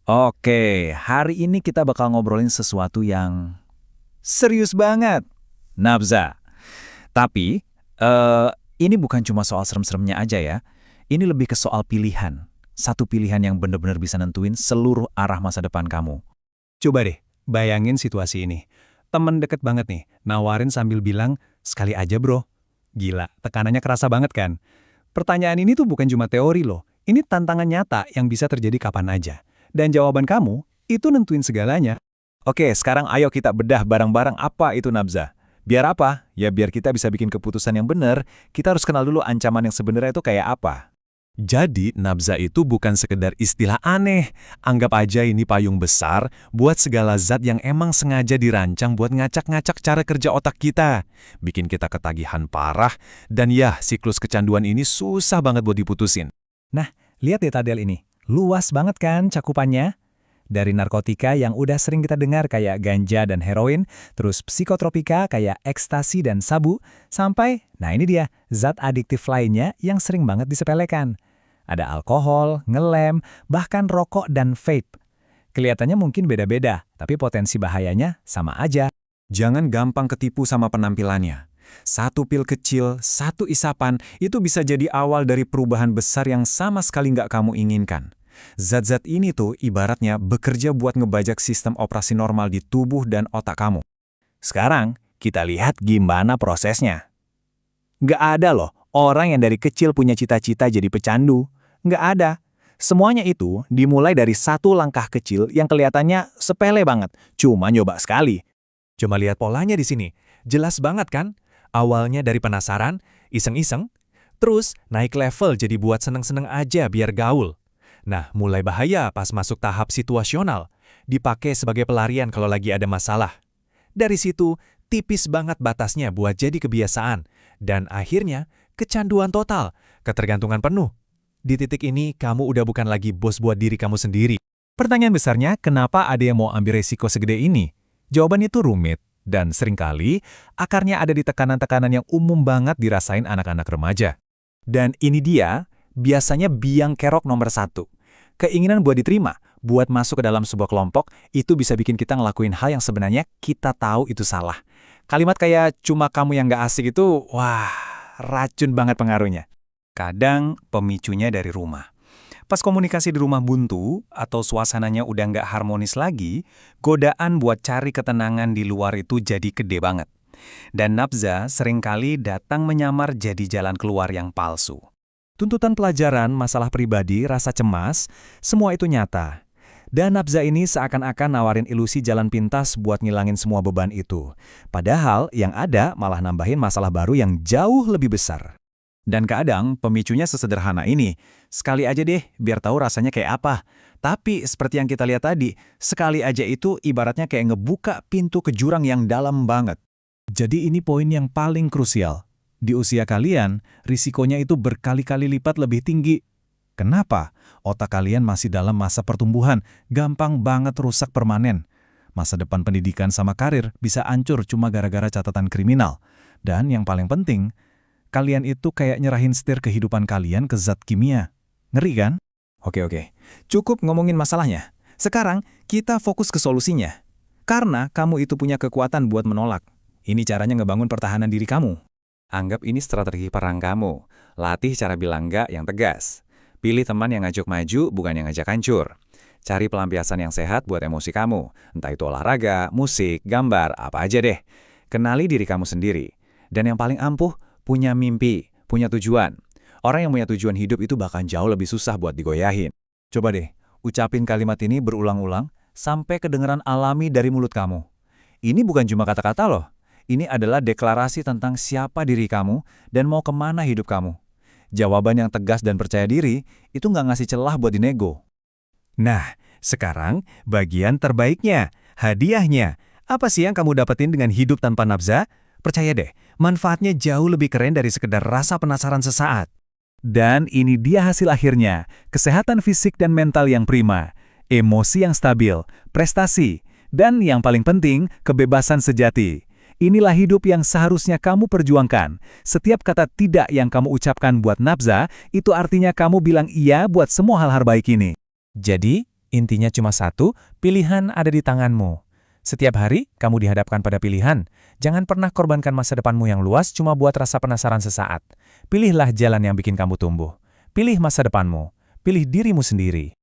Oke, hari ini kita bakal ngobrolin sesuatu yang serius banget. Nabza. Tapi, ini bukan cuma soal serem-seremnya aja ya. Ini lebih ke soal pilihan. Satu pilihan yang benar-benar bisa nentuin seluruh arah masa depan kamu. Coba deh, bayangin situasi ini. Temen deket banget nih, nawarin sambil bilang, sekali aja bro. Gila, tekanannya kerasa banget kan? Pertanyaan ini tuh bukan cuma teori loh, ini tantangan nyata yang bisa terjadi kapan aja. Dan jawaban kamu, itu nentuin segalanya. Oke, sekarang ayo kita bedah bareng-bareng apa itu nabza. Biar apa? Ya biar kita bisa bikin keputusan yang benar, kita harus kenal dulu ancaman yang sebenarnya itu kayak apa. Jadi, nabza itu bukan sekedar istilah aneh. Anggap aja ini payung besar buat segala zat yang emang sengaja dirancang buat ngacak-ngacak cara kerja otak kita. Bikin kita ketagihan parah, dan ya, siklus kecanduan ini susah banget buat diputusin. Nah, lihat deh tabel ini. Luas banget kan cakupannya? Dari narkotika yang udah sering kita dengar kayak ganja dan heroin, terus psikotropika kayak ekstasi dan sabu, sampai, nah ini dia, zat adiktif lainnya yang sering banget disepelekan. Ada alkohol, ngelem, bahkan rokok dan vape. Kelihatannya mungkin beda-beda, tapi potensi bahayanya sama aja. Jangan gampang ketipu sama penampilannya. Satu pil kecil, satu isapan, itu bisa jadi awal dari perubahan besar yang sama sekali nggak kamu inginkan. Zat-zat ini tuh ibaratnya bekerja buat ngebajak sistem operasi normal di tubuh dan otak kamu. Sekarang, kita lihat gimana prosesnya. Nggak ada loh, orang yang dari kecil punya cita-cita jadi pecandu. Nggak ada. Semuanya itu dimulai dari satu langkah kecil yang kelihatannya sepele banget, cuma nyoba sekali. Cuma lihat polanya di sini. Jelas banget kan? Awalnya dari penasaran, iseng-iseng, terus naik level jadi buat seneng-seneng aja biar gaul. Nah, mulai bahaya pas masuk tahap situasional. Dipakai sebagai pelarian kalau lagi ada masalah. Dari situ, tipis banget batasnya buat jadi kebiasaan. Dan akhirnya, kecanduan total, ketergantungan penuh. Di titik ini, kamu udah bukan lagi bos buat diri kamu sendiri. Pertanyaan besarnya, kenapa ada yang mau ambil resiko segede ini? Jawabannya itu rumit, dan seringkali akarnya ada di tekanan-tekanan yang umum banget dirasain anak-anak remaja. Dan ini dia, biasanya biang kerok nomor satu. Keinginan buat diterima, buat masuk ke dalam sebuah kelompok, itu bisa bikin kita ngelakuin hal yang sebenarnya kita tahu itu salah. Kalimat kayak cuma kamu yang gak asik itu, wah, racun banget pengaruhnya. Kadang pemicunya dari rumah. Pas komunikasi di rumah buntu, atau suasananya udah gak harmonis lagi, godaan buat cari ketenangan di luar itu jadi gede banget. Dan nabza seringkali datang menyamar jadi jalan keluar yang palsu. Tuntutan pelajaran, masalah pribadi, rasa cemas, semua itu nyata. Dan nabza ini seakan-akan nawarin ilusi jalan pintas buat ngilangin semua beban itu. Padahal yang ada malah nambahin masalah baru yang jauh lebih besar. Dan kadang pemicunya sesederhana ini. Sekali aja deh, biar tahu rasanya kayak apa. Tapi seperti yang kita lihat tadi, sekali aja itu ibaratnya kayak ngebuka pintu ke jurang yang dalam banget. Jadi ini poin yang paling krusial. Di usia kalian, risikonya itu berkali-kali lipat lebih tinggi. Kenapa? Otak kalian masih dalam masa pertumbuhan, gampang banget rusak permanen. Masa depan pendidikan sama karir bisa hancur cuma gara-gara catatan kriminal. Dan yang paling penting, kalian itu kayak nyerahin setir kehidupan kalian ke zat kimia. Ngeri kan? Oke, cukup ngomongin masalahnya. Sekarang kita fokus ke solusinya. Karena kamu itu punya kekuatan buat menolak. Ini caranya ngebangun pertahanan diri kamu. Anggap ini strategi perang kamu. Latih cara bilang enggak yang tegas. Pilih teman yang ngajak maju, bukan yang ngajak hancur. Cari pelampiasan yang sehat buat emosi kamu. Entah itu olahraga, musik, gambar, apa aja deh. Kenali diri kamu sendiri. Dan yang paling ampuh, punya mimpi, punya tujuan. Orang yang punya tujuan hidup itu bahkan jauh lebih susah buat digoyahin. Coba deh, ucapin kalimat ini berulang-ulang sampai kedengeran alami dari mulut kamu. Ini bukan cuma kata-kata loh. Ini adalah deklarasi tentang siapa diri kamu dan mau kemana hidup kamu. Jawaban yang tegas dan percaya diri itu nggak ngasih celah buat dinego. Nah, sekarang bagian terbaiknya, hadiahnya. Apa sih yang kamu dapetin dengan hidup tanpa nabza? Percaya deh, manfaatnya jauh lebih keren dari sekedar rasa penasaran sesaat. Dan ini dia hasil akhirnya, kesehatan fisik dan mental yang prima, emosi yang stabil, prestasi, dan yang paling penting, kebebasan sejati. Inilah hidup yang seharusnya kamu perjuangkan. Setiap kata tidak yang kamu ucapkan buat nabza, itu artinya kamu bilang iya buat semua hal-hal baik ini. Jadi, Intinya cuma satu, pilihan ada di tanganmu. Setiap hari, kamu dihadapkan pada pilihan. Jangan pernah korbankan masa depanmu yang luas cuma buat rasa penasaran sesaat. Pilihlah jalan yang bikin kamu tumbuh. Pilih masa depanmu. Pilih dirimu sendiri.